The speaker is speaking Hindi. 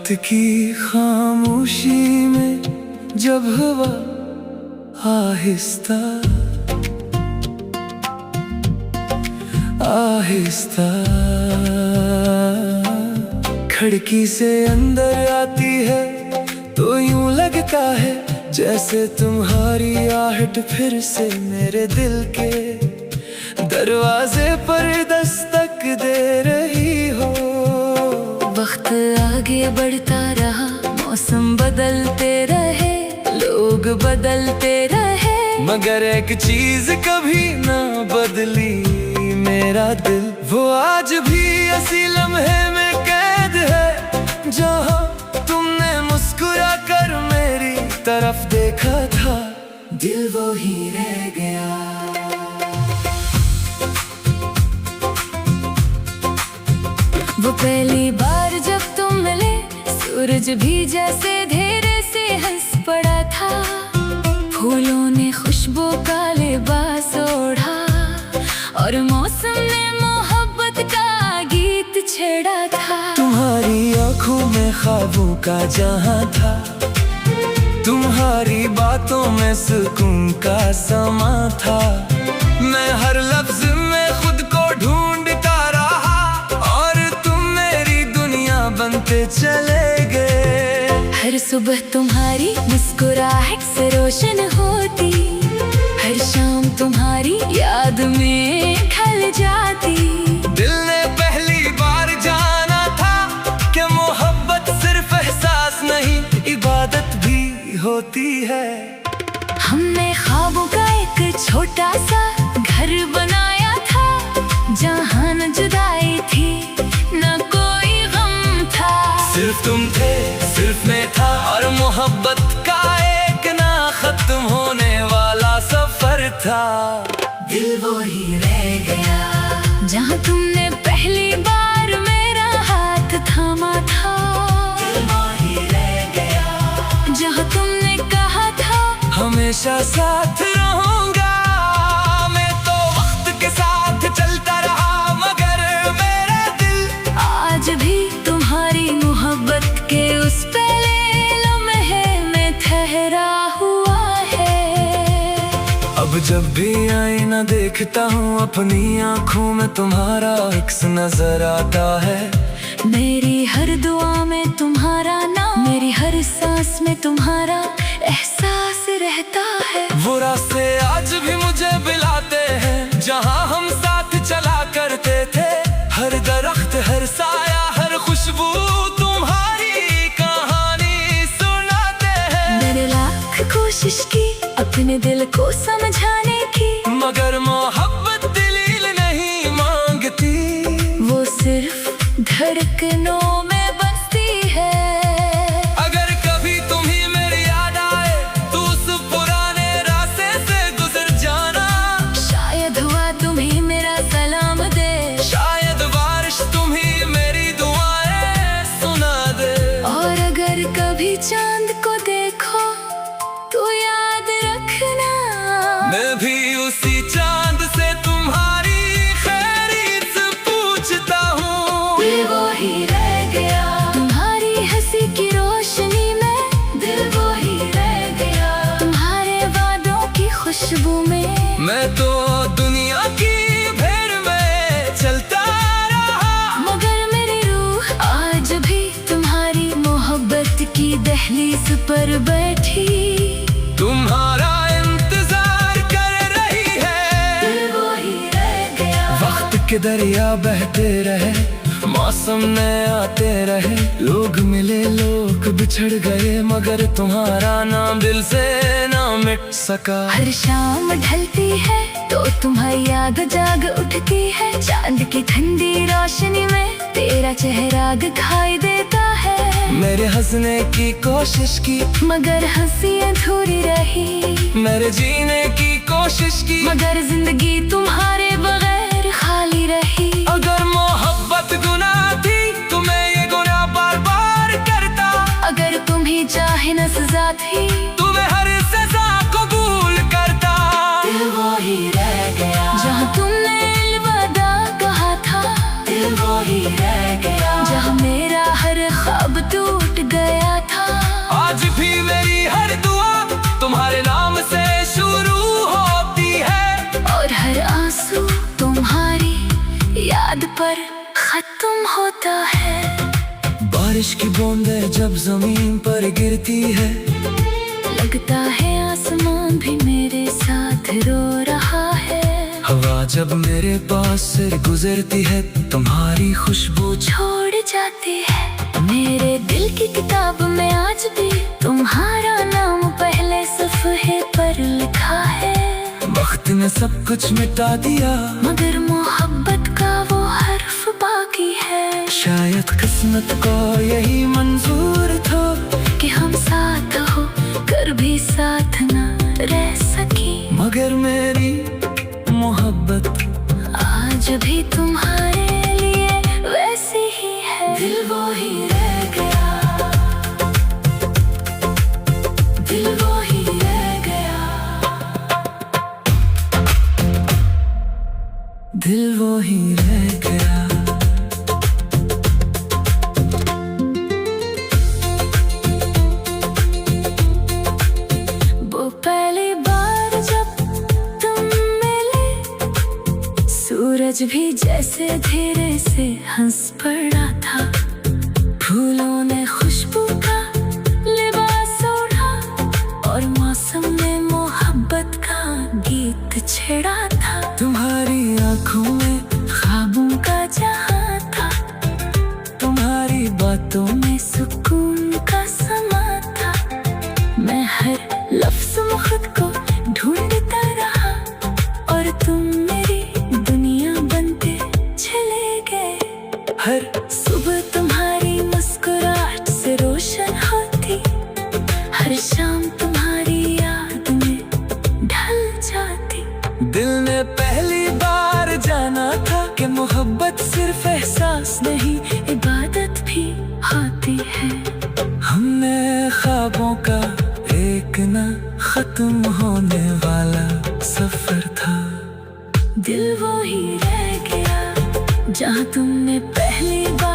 रात की खामोशी में जब हवा आहिस्ता आहिस्ता खिड़की से अंदर आती है तो यूं लगता है जैसे तुम्हारी आहट फिर से मेरे दिल के दरवाजे पर दस्तक दे रही हो। वक्त आगे बढ़ता रहा, मौसम बदलते रहे, लोग बदलते रहे, मगर एक चीज कभी ना बदली, मेरा दिल वो आज भी इसी लम्हे में कैद है जहाँ तुमने मुस्कुरा कर मेरी तरफ देखा था। दिल वो ही रह गया। वो पहली बार जब तुम मिले, सूरज भी जैसे धीरे से हंस पड़ा था, फूलों ने खुशबू का लिबास ओढ़ा और मौसम ने मोहब्बत का गीत छेड़ा था। तुम्हारी आंखों में ख्वाबों का जहां था, तुम्हारी बातों में सुकून का समा था। मैं हर लफ्ज में खुद को ढूंढता रहा और तुम मेरी दुनिया बनते चले गए। हर सुबह तुम्हारी मुस्कुराहट से रोशन होती, हर शाम तुम्हारी याद में ढल जाती। दिल ने पहली बार जाना था कि मोहब्बत सिर्फ एहसास नहीं, इबादत भी होती है। हमने ख्वाबों का एक छोटा सा घर बनाया था, जहाँ न जुदाई थी न कोई गम था। सिर्फ तुम थे, सिर्फ मैं था और मोहब्बत का एक ना खत्म होने वाला सफर था। दिल वो ही रह गया जहाँ तुमने पहली बार मेरा हाथ थामा था। दिल वो ही रह गया जहाँ तुमने कहा था हमेशा साथ रहूंगा। मैं तो वक्त के साथ चलता रहा मगर मेरा दिल आज भी तुम्हारी मोहब्बत के उस पहले लम्हे में ठहरा हुआ है। अब जब भी आईना देखता हूँ अपनी आँखों में तुम्हारा अक्स नजर आता है। मेरी हर दुआ में तुम्हारा नाम, मेरी हर सांस में तुम्हारा एहसास रहता है। वो रास्ते आज भी मुझे बुलाते हैं जहाँ हम साथ चला करते थे। हर दरख्त, हर साया, हर खुशबू तुम्हारी कहानी सुनाते हैं। मैंने लाख कोशिश की अपने दिल को समझाने की, मगर मोहब्बत दलील नहीं मांगती, वो सिर्फ धड़कनों में बसती है। अगर कभी तुम्हें मेरी याद आए तो उस पुराने रास्ते से गुजर जाना। शायद हुआ तुम्हें मेरा सलाम दे, शायद बारिश तुम्हें मेरी दुआएं सुना दे। और अगर कभी चांद को देखो तो याद रखना, मैं भी उसी चांद से तुम्हारी खैरियत पूछता हूँ। दिल वो ही रह गया तुम्हारी हंसी की रोशनी में, दिल वो ही रह गया तुम्हारे वादों की खुशबू में। मैं तो दुनिया की भीड़ में चलता रहा मगर मेरी रूह आज भी तुम्हारी मोहब्बत की दहलीज पर बैठी, तुम्हारा इंतजार कर रही है। दिल वो ही रह गया वक्त के दरिया बहते रहे, मौसम नए आते रहे, लोग मिले लोग बिछड़ गए, मगर तुम्हारा नाम दिल से ना मिट सका। हर शाम ढलती है तो तुम्हारी याद जाग उठती है, चांद की ठंडी रोशनी में तेरा चेहरा दिखाई देता है। मेरे हंसने की कोशिश की मगर हंसी अधूरी रही, मेरे जीने की कोशिश की मगर जिंदगी तुम्हारे बगैर खाली रही। अगर मोहब्बत गुनाह थी तो मैं ये गुनाह बार बार करता, अगर तुम्हें चाहे न सजा थी तुम्हें हर सजा कबूल करता। दिल वो ही रह गया जहाँ तुमने अलविदा कहा था, दिल वो ही रह गया जहाँ मेरा हर ख्वाब टूट बूंदें जब जमीन पर गिरती है, लगता है आसमान भी मेरे साथ रो रहा है। हवा जब मेरे पास से गुजरती है, तुम्हारी खुशबू छोड़ जाती है। मेरे दिल की किताब में आज भी तुम्हारा नाम पहले सफ़े पर लिखा है। वक्त ने सब कुछ मिटा दिया, मगर मोहब्बत का वो हर्फ बाकी है। शायद किस्मत को यही मंजूर था कि हम साथ हो कर भी साथ न रह सकी। मगर मेरी मोहब्बत आज भी तुम्हारे लिए वैसी ही है। दिल वो ही रह गया, दिल वो ही रह गया, दिल वो ही रह गया। वो पहली बार जब तुम मिले, सूरज भी जैसे धीरे से हंस पड़ा था। फूलों ने खुशबू का लिबास ओढ़ा और मौसम ने मोहब्बत का गीत छेड़ा था। तुम्हारी आंखों में ख्वाबों का जहां था, तुम्हारी बातों में सुकून का समा था। मैं हर लफ्ज़ में खुद को ढूंढता रहा और तुम मेरी दुनिया बनते चले गए। हर सुबह तुम्हारी मुस्कुराहट से रोशन होती, हर शाम तुम्हारी याद में ढल जाती। दिल ने पहली बार जाना था कि मोहब्बत सिर्फ एहसास नहीं, इबादत भी होती है। हमने ख्वाबों का एक न खत्म होने वाला सफर था। दिल वो ही रह गया जहाँ तुमने पहली बार